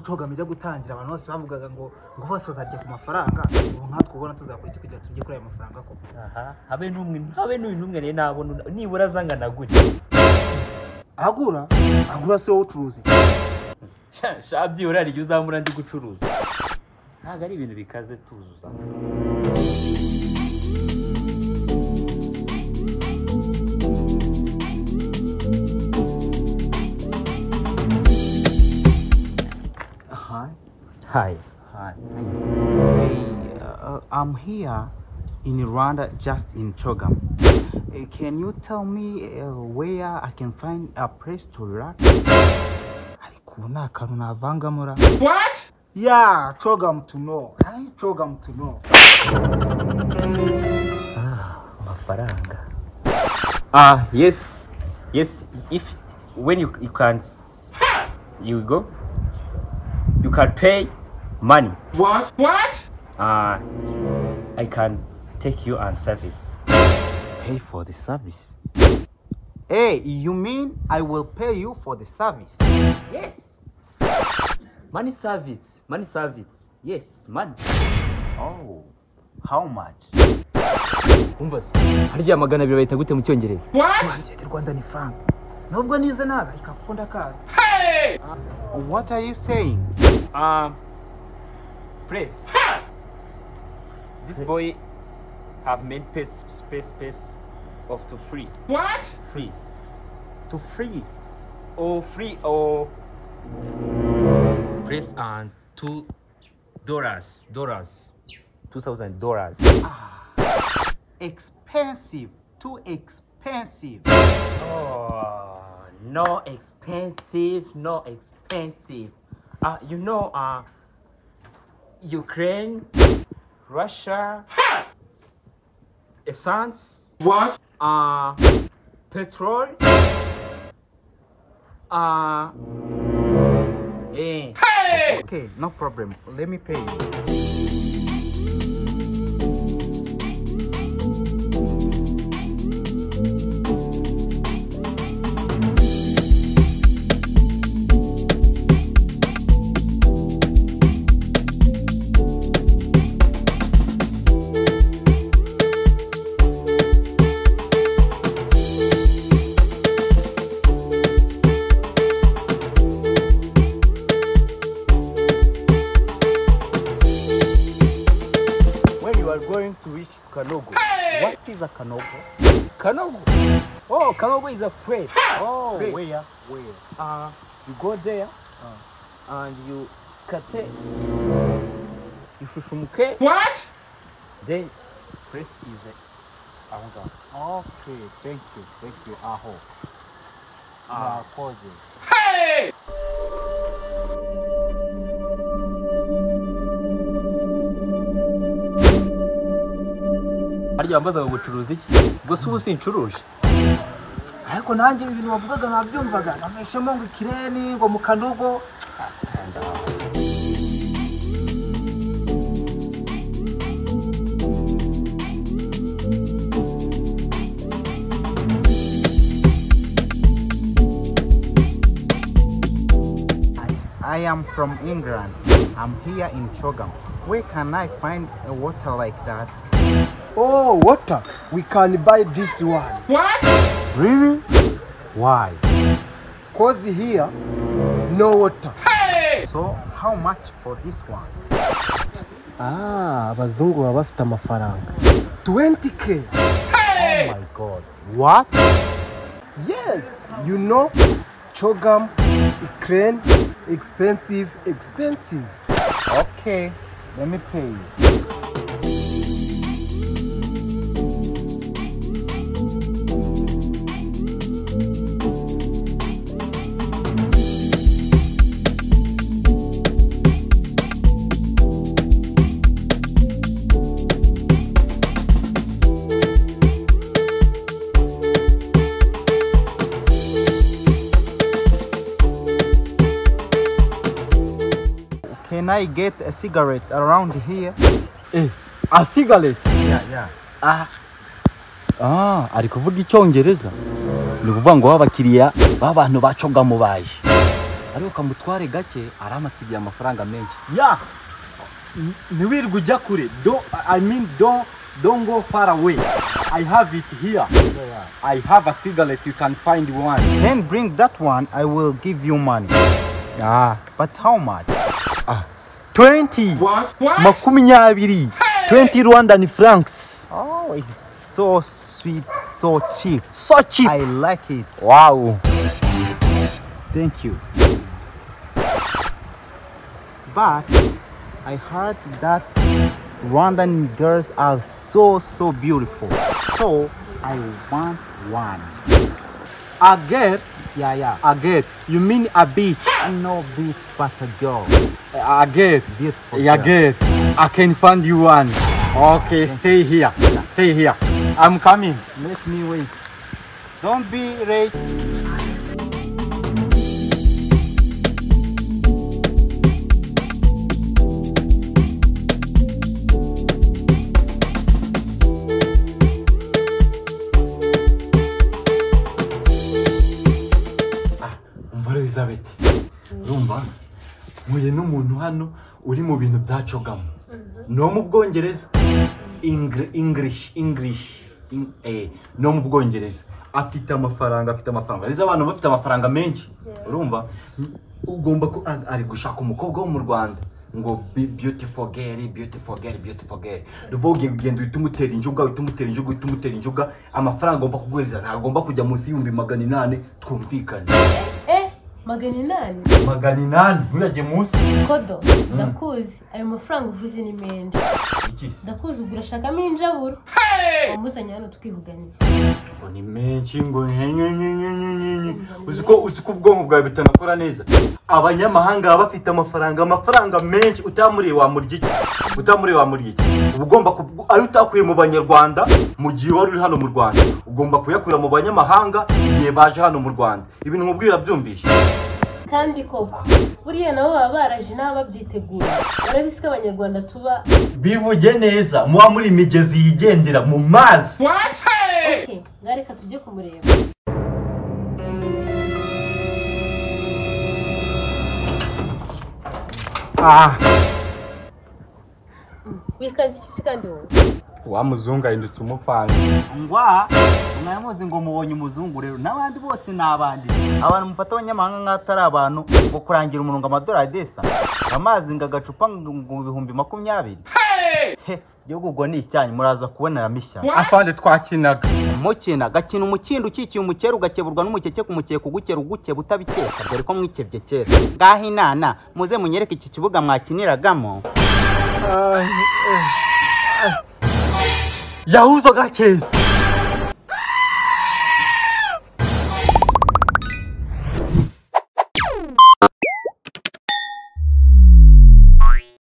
CHOGM ijya gutangira abantu bose bavugaga ngo bose bazajya ku mafaranga ubu nkatwe ubona tuzakurikira kujya tujye kuri ayo mafaranga ko habe n'umwe rero nabona nibura zangana gutya agura se wowe ucuruza shabyi urari igihe uzamura ndi gucuruza ntabwo ari ibintu bikaze tuzuza Hi. Hey, I'm here in Rwanda, just in CHOGM. Can you tell me where I can find a place to relax? What? Yeah, CHOGM to know. CHOGM to know. Mafaranga. Yes. If when you can, you go. You can pay money. What? I can take you on service. Pay for the service? Hey, you mean I will pay you for the service? Yes. Money service. Yes, money. Oh, how much? Umvase. Harya magana abiri bayita gute mu cyongereza? What? Rwanda ni franc. Nubwo nize nabi ikakunda kazi. Hey! What are you saying? Press. This boy have made space of to free. What? Free. To free? Or free or press on $2. $2,000. Expensive. Too expensive. Oh, no expensive. You know, Ukraine, Russia, essence. What? Petrol. Hey! Okay, no problem. Let me pay you. Going to reach Kanogo. Hey! What is a Kanogo? Kanogo. Oh, Kanogo is a place. Oh, place. Where? You go there and you cut it. You shushumuke. What? Then place is ahuga. Okay, thank you. Aho. Pause. Hey! Harya wambaza gucuruza iki? Ubwo se ubu sincuruje. Ariko nanjye ibintu wavugaga nabyumvaga nameshemo ngo ikireni ngo mu Kanogo. I am from England. I'm here in CHOGM. Where can I find a water like that? Oh, water. We can buy this one. What? Really? Why? Cause here, no water. Hey! So, how much for this one? Abazungu baba bafite amafaranga. 20k. Hey! Oh my God. What? Yes, you know, CHOGM, Ukraine, expensive. Okay, let me pay you. Can I get a cigarette around here? A cigarette? Yeah. Ari kuvuga icyongereza. Ni kuvuga ngo abakiriya b'abantu ba CHOGM baje. ariko kamutware gake aramatsigiye amafaranga menshi. Yeah. Niwirwe ujya kure. Don't go far away. I have it here. I have a cigarette, you can find one. Then bring that one, I will give you money. But how much? 20. What? Makumyabiri. 20 Rwandan francs. Oh, it's so sweet, so cheap. So cheap. I like it. Wow. Thank you. But I heard that Rwandan girls are so beautiful. So I want one. A girl? Yeah. A girl. You mean a bitch? No bitch, but a girl. A girl. Beautiful Yeah, girl. girl. I can find you one. Okay, stay here. Stay here. I'm coming. Let me wait. Don't be late. Elizabeth, urumva muye n'umuntu hano uri mu bintu bya CHOGM no mu Bwongereza. English no mu Bwongereza afite amafaranga ariza abantu bafite amafaranga menshi. Urumva ugomba ko ari gushaka umukobwa wo mu Rwanda ngo beautiful girl. Ruvuge ugenda utumutera injuga amafaranga agomba kugweza ntagomba kujya munsi y'ibihumbi 800 twumvikane. 800 ntujye munsi. Kodo ndakuzi ayo mafaranga uvuze ni menshi. Ikisi Ndakuzi ugura shakamo injaburo. Wamuzanye hano tukivuganira. Ni menshi ngo uziko ubwonko bwawe bitanakora neza. Abanyamahanga bafite amafaranga menshi utamuriye wa muryi. Ugomba ayo utakuye mu Banyarwanda mu gihe wari uri hano mu Rwanda ugomba kuyakura mu banyamahanga igihe baje hano mu Rwanda. Ibintu nkubwira byumvishe. Kandi koko buriya nabo baba baraje n'ababyitegura. Barabisika Abanyarwanda tuba bivuge neza muba muri imigezi yigendera mu mazi. Okay, ngareka tujye kumureba. Wikanze iki kandi wowe? Wa muzungu ahindutse umufanga. Mwamuzi ngo mubonye umuzungu rero n'abandi bose nabandi. Abantu mufata abanyamahanga nk'atari abantu ngo kurangira umuntu $1 desa. Amazi ngagacupa ngo 20,000. Gihugu ngo ni icyanyu muraza kubonera mishya. Afande twakinaga. Mukina gakina umukindo ukikiye umukero ugakeburwa n'umukeke kumukeke ugukera ugukeba utabikeka dore ko mwikebye kera. Ngaho Inana muze munyereke iki kibuga mwakiniragamo. Yahuzo gakeza.